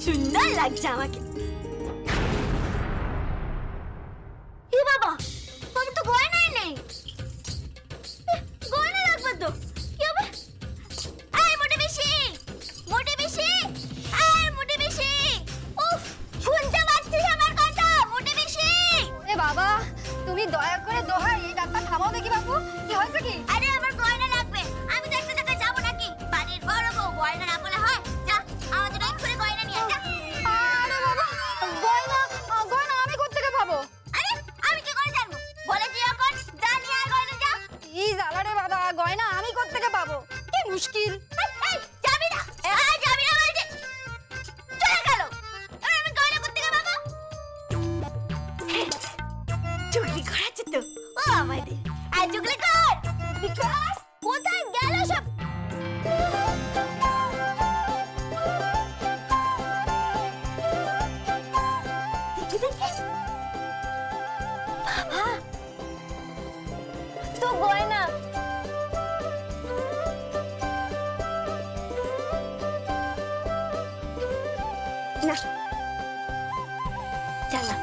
সুন্দর লাগছে আমাকে। এ বাবা, বাবা তো গয়নাই নেই। গয়না লাগবে তো, কি হবে? এই মোটে বেশি, মোটে বেশি, এই মোটে বেশি। উফ, শুনতে পাচ্ছিস আমার কথা? মোটে বেশি। এ বাবা, তুমি দয়া করে দোহাই এই ডাক্তার থামাও দেখি বাবু, কি হয়েছে কি? আরে আমার গয়না লাগবে, আমি তো একটা জায়গায় যাবো নাকি? বাড়ির বড় বউ গয়না না বলে হয়? যা আমাদের ওই করে গয়না নিয়ে যা। আরে বাবা, গয়না গয়না আমি কোত্থেকে পাবো? আরে আমি কি করে জানবো? বলে যে এখন যা নিয়ে আয় গয়না যা। এই জ্বালা রে বাবা, গয়না আমি কোত্থেকে পাবো? কি মুশকিল। এই যাবি না, যাবি না বলছি। চলে গেল, এবার আমি গয়না কোত্থেকে পাবো? চুগলি করাচ্ছে তো ও আমাদের। আর চুগলি কর বিকাশ, কোথায় গেল সব? দেখি দেখি বাবা, তো গয়না। না চালা।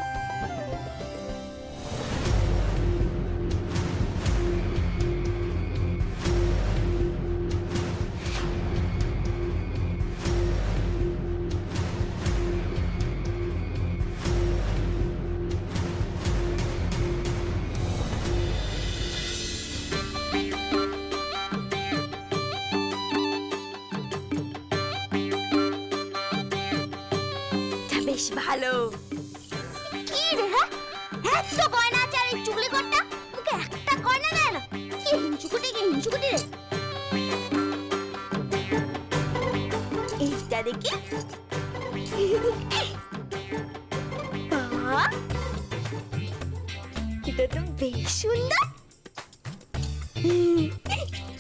বেশ ভালো। কি রে, হ্যাঁ এত গয়না আছে আর এই চুগলি করটা তোকে একটা গয়না দেয় না? কি হিংসুকুটি, কি হিংসুকুটি রে। এইটা দেখি বাহ, এটা তো বেশ সুন্দর।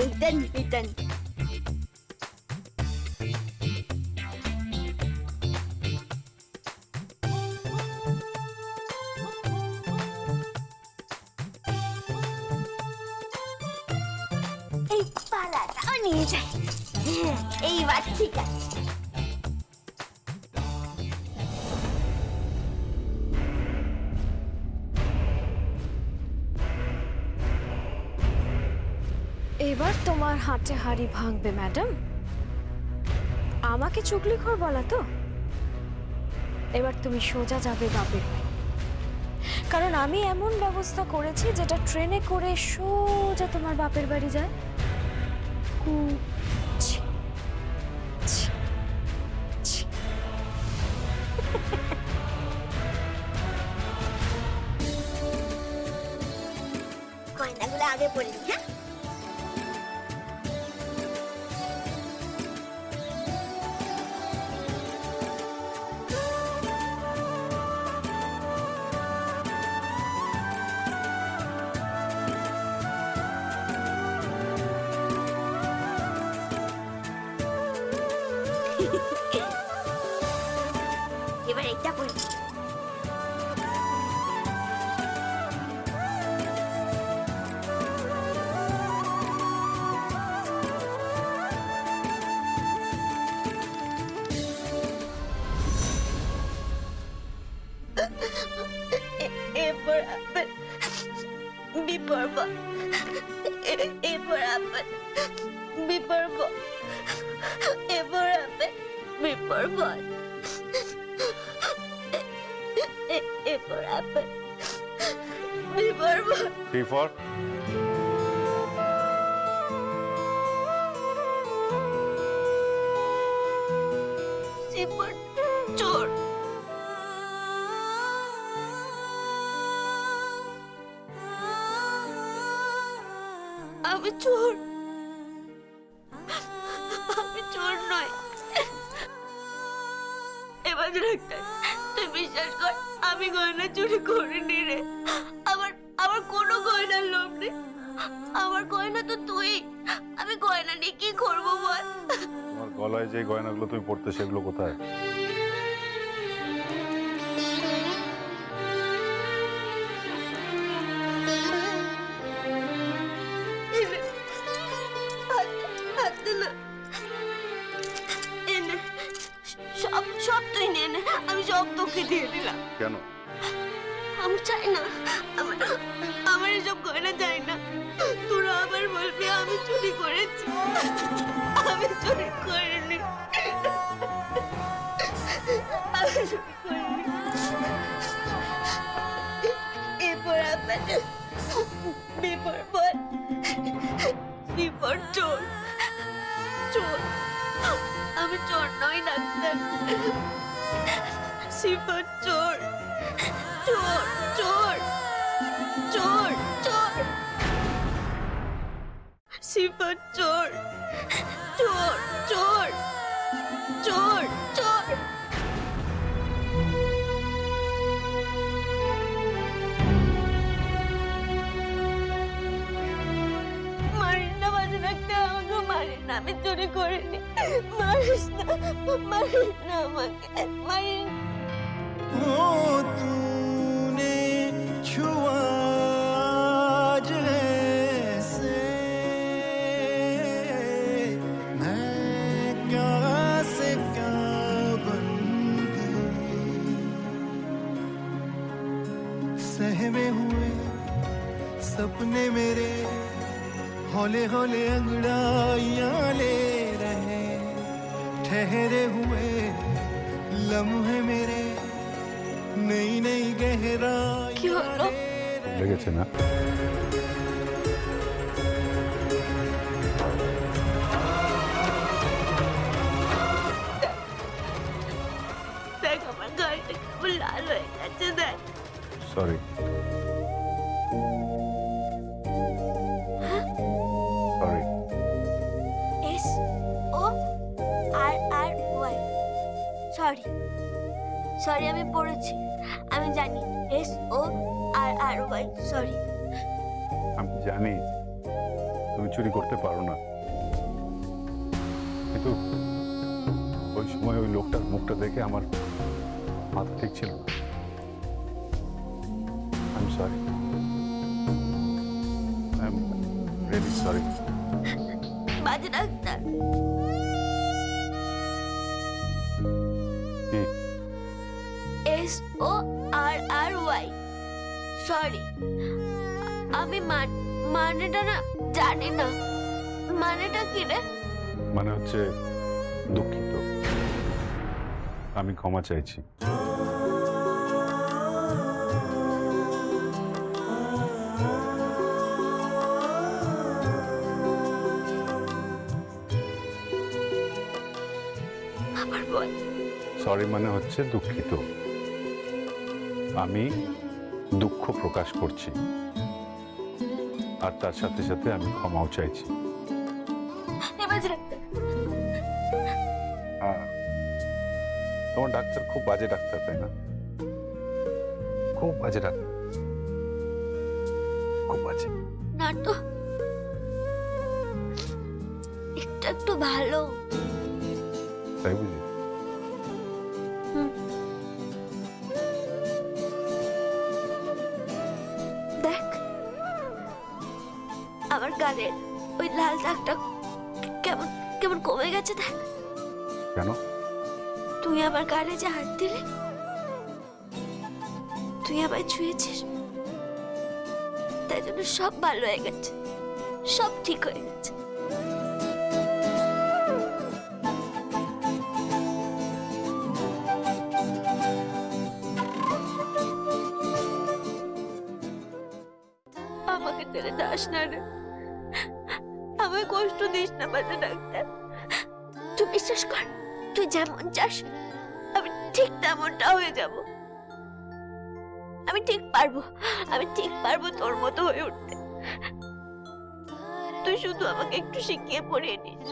এইটা নি, এইটা নি। এই পালাটাও নিয়ে যাই। এইবার ঠিক আছে। এবার তোমার হাতে হাড়ি ভাঙবে ম্যাডাম। আমাকে চুগলিখোর বলা তো? এবার তুমি সোজা যাবে বাপের বাড়ি, কারণ আমি এমন ব্যবস্থা করেছি যেটা ট্রেনে করে সোজা তোমার বাপের বাড়ি যায়। গয়নাগুলো আগে পরে নি, হ্যাঁ? এবার এইটা পরি। এরপর আবার বিপর্ব, এরপর আবার বিপর্ব, এরপর আবার বিপর্ব, এরপর আবার বিপর্ব। Before সিপর চোর। আমি চোর, আমি চোর নয়। এবার ডাক্তার তুই বিশ্বাস কর, আমি গয়না চুরি করিনি রে। আমার আমার কোনো গয়নার লোভ নেই। আমার গয়না তো তুই। আমি গয়না নিয়ে কি করবো বল? তোমার গলায় যে গয়নাগুলো তুমি পড়তে সেগুলো কোথায়? সব সব তুই নে নে, আমি সব তোকে দিয়ে দিলাম। কেন? আমি চাই না, আমার আমার এসব গয়না চাই না। তোরা আবার বলবি আমি চুরি করেছি। আমি চুরি করিনি, আমি চুরি করিনি। এরপর আবার বিপর বল, বিপর চোর। চোর আমি চোর নই ডাক্তার, সিফার চোর। চোর চোর চোর চোর, সিফার চোর। চোর চোর চোর চোর। মারিস না বাজে রাখতে, আমাকে মারিস না, আমি চুরি করিনি। মারিস না, মারিস না আমাকে, মারিস না। ओ तूने छुआ जैसे मैं क्या से क्या बन गई, सहमे हुए सपने मेरे हौले हौले अंगड़ाइयां ले रहे, ठहरे हुए लम्हे मेरे नई नई गहराई কি হলো? লেগেছে না? দেখ আমার গাড়িটা কেমন লাল হয়ে গেছে, দেখ। সরি। সরি। এস ও আর আর ওয়াই, সরি। সরি আমি পড়েছি, আমি জানি। এস ও আর আর ওয়াই, সরি। আমি জানি তুমি চুরি করতে পারো না, কিন্তু ওই সময় ওই লোকটার মুখটা দেখে আমার মাথা ঠিক ছিল না। I am sorry, I am really sorry. বাজে ডাক্তার, কি? এস ও আর আর ওয়াই, সরি। আমি মানেটা না জানি না। মানেটা কি রে? মানে হচ্ছে দুঃখিত, আমি ক্ষমা চাইছি। আবার বল। সরি মানে হচ্ছে দুঃখিত, আমি দুঃখ প্রকাশ করছি, আর তার সাথে সাথে আমি ক্ষমাও চাইছি। বাজে ডাক্তার, হ্যাঁ, তোমার ডাক্তার খুব বাজে ডাক্তার, তাই না? খুব বাজে ডাক্তার, খুব বাজে। না তো, একটু একটু ভালো। তাই বুঝি? দেখ আমার গালের ওই লাল দাগটা কেমন কেমন কমে গেছে, দেখ। কেন? তুই আমার গালে যে হাত দিলি, তুই আমায় ছুঁয়েছিস, তাই জন্য সব ভালো হয়ে গেছে, সব ঠিক হয়ে গেছে। আমাকে ছেড়ে যাস না রে, আমায় কষ্ট দিস না বাজে ডাক্তার। তুই বিশ্বাস কর, তুই যেমন চাস আমি ঠিক তেমনটা হয়ে যাব। আমি ঠিক পারবো, আমি ঠিক পারবো তোর মতো হয়ে উঠতে। তুই শুধু আমাকে একটু শিখিয়ে পড়িয়ে নিস।